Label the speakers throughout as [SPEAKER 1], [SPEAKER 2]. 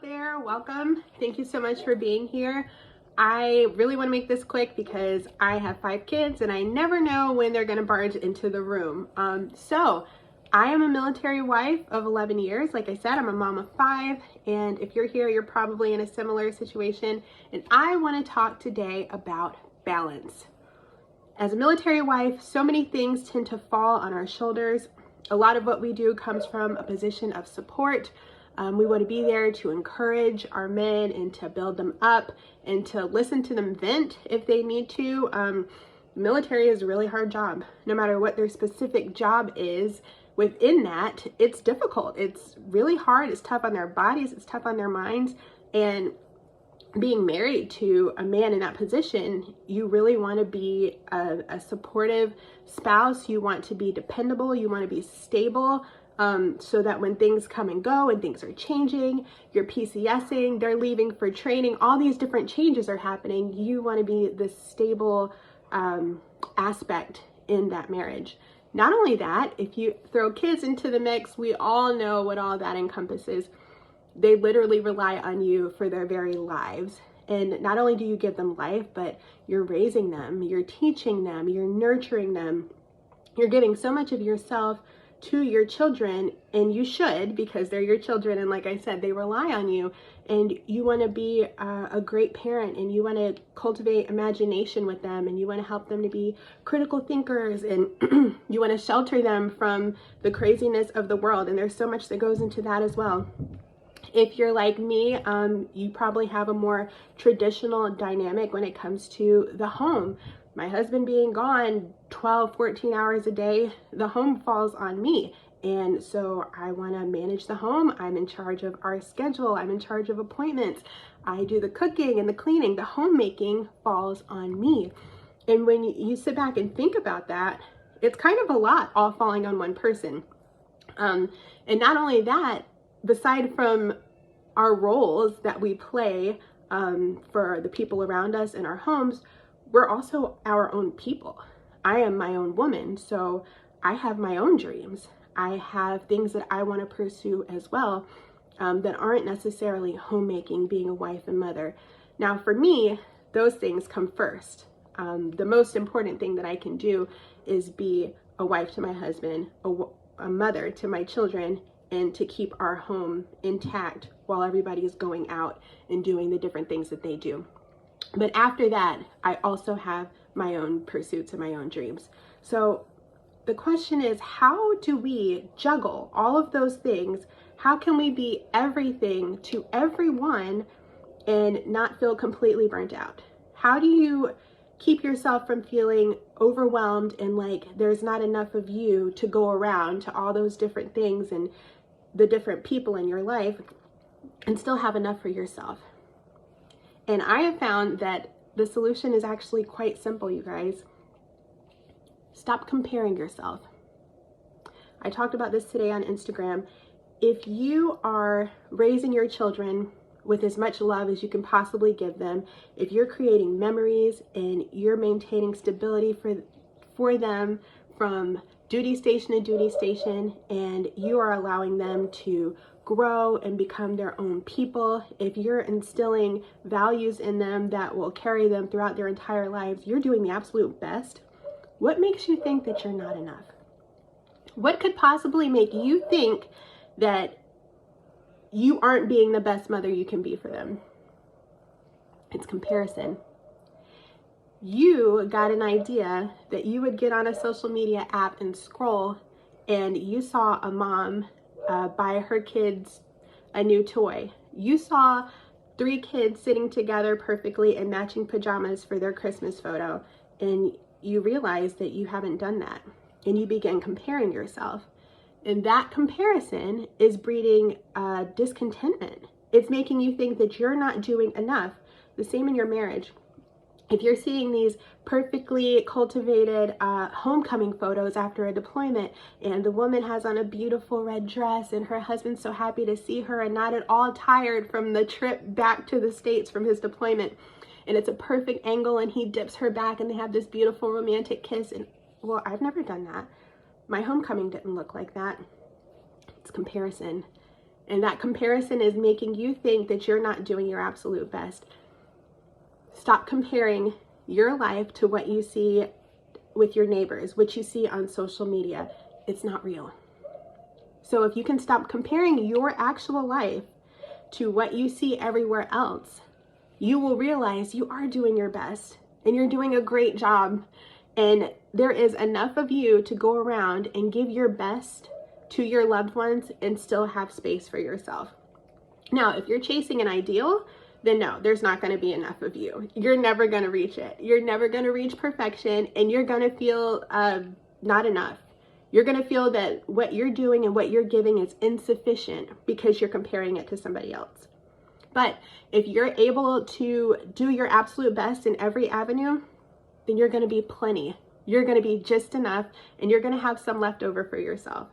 [SPEAKER 1] there, welcome. Thank you so much for being here. I really want to make this quick because I have 5 kids and I never know when they're going to barge into the room. So I am a military wife of 11 years. Like I said, I'm a mom of 5, and if you're here, you're probably in a similar situation. And I want to talk today about balance. As a military wife, so many things tend to fall on our shoulders. A lot of what we do comes from a position of support. We want to be there to encourage our men and to build them up and to listen to them vent if they need to. The military is a really hard job. No matter what their specific job is, within that, it's difficult. It's really hard. It's tough on their bodies. It's tough on their minds. And being married to a man in that position, you really want to be a supportive spouse. You want to be dependable. You want to be stable. So that when things come and go and things are changing, you're PCSing, they're leaving for training, all these different changes are happening. You want to be the stable aspect in that marriage. Not only that, if you throw kids into the mix, we all know what all that encompasses. They literally rely on you for their very lives. And not only do you give them life, but you're raising them, you're teaching them, you're nurturing them. You're giving so much of yourself to your children, and you should, because they're your children, and like I said, they rely on you, and you want to be a great parent, and you want to cultivate imagination with them, and you want to help them to be critical thinkers, and you want to shelter them from the craziness of the world. And there's so much that goes into that as well. If you're like me, you probably have a more traditional dynamic when it comes to the home. My husband being gone 12, 14 hours a day, the home falls on me. And so I want to manage the home. I'm in charge of our schedule. I'm in charge of appointments. I do the cooking and the cleaning. The homemaking falls on me. And when you sit back and think about that, it's kind of a lot all falling on one person. And not only that, aside from our roles that we play for the people around us in our homes, we're also our own people. I am my own woman, so I have my own dreams. I have things that I want to pursue as well that aren't necessarily homemaking, being a wife and mother. Now, for me, those things come first. The most important thing that I can do is be a wife to my husband, a mother to my children, and to keep our home intact while everybody is going out and doing the different things that they do. But after that, I also have my own pursuits and my own dreams. So the question is, how do we juggle all of those things? How can we be everything to everyone and not feel completely burnt out? How do you keep yourself from feeling overwhelmed and like there's not enough of you to go around to all those different things and the different people in your life and still have enough for yourself? And I have found that the solution is actually quite simple, you guys. Stop comparing yourself. I talked about this today on Instagram. If you are raising your children with as much love as you can possibly give them, if you're creating memories and you're maintaining stability for them from duty station to duty station, and you are allowing them to grow and become their own people, if you're instilling values in them that will carry them throughout their entire lives, you're doing the absolute best. What makes you think that you're not enough? What could possibly make you think that you aren't being the best mother you can be for them? It's comparison. You got an idea that you would get on a social media app and scroll, and you saw a mom buy her kids a new toy. You saw 3 kids sitting together perfectly in matching pajamas for their Christmas photo, and you realize that you haven't done that, and you begin comparing yourself. And that comparison is breeding discontentment. It's making you think that you're not doing enough. The same in your marriage. If you're seeing these perfectly cultivated homecoming photos after a deployment, and the woman has on a beautiful red dress and her husband's so happy to see her and not at all tired from the trip back to the States from his deployment, and it's a perfect angle and he dips her back and they have this beautiful romantic kiss, and well, I've never done that. My homecoming didn't look like that. It's comparison. and that comparison is making you think that you're not doing your absolute best. Stop comparing your life to what you see with your neighbors, what you see on social media. It's not real. So if you can stop comparing your actual life to what you see everywhere else, you will realize you are doing your best and you're doing a great job. And there is enough of you to go around and give your best to your loved ones and still have space for yourself. Now, if you're chasing an ideal, then no, there's not going to be enough of you. You're never going to reach it. You're never going to reach perfection, and you're going to feel not enough. You're going to feel that what you're doing and what you're giving is insufficient because you're comparing it to somebody else. But if you're able to do your absolute best in every avenue, then you're going to be plenty. You're going to be just enough, and you're going to have some left over for yourself.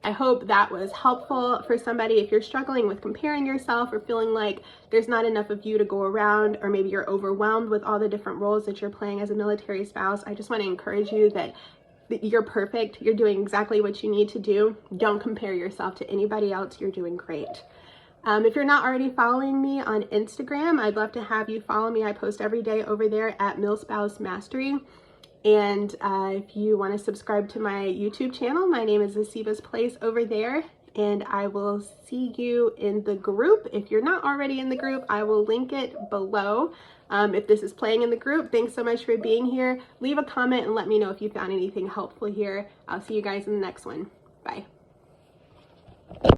[SPEAKER 1] I hope that was helpful for somebody. If you're struggling with comparing yourself or feeling like there's not enough of you to go around, or maybe you're overwhelmed with all the different roles that you're playing as a military spouse, I just want to encourage you that you're perfect. You're doing exactly what you need to do. Don't compare yourself to anybody else. You're doing great. If you're not already following me on Instagram, I'd love to have you follow me. I post every day over there at Milspouse Mastery. And if you want to subscribe to my YouTube channel, my name is Asiba's Place over there. And I will see you in the group. If you're not already in the group, I will link it below. If this is playing in the group, thanks so much for being here. Leave a comment and let me know if you found anything helpful here. I'll see you guys in the next one. Bye.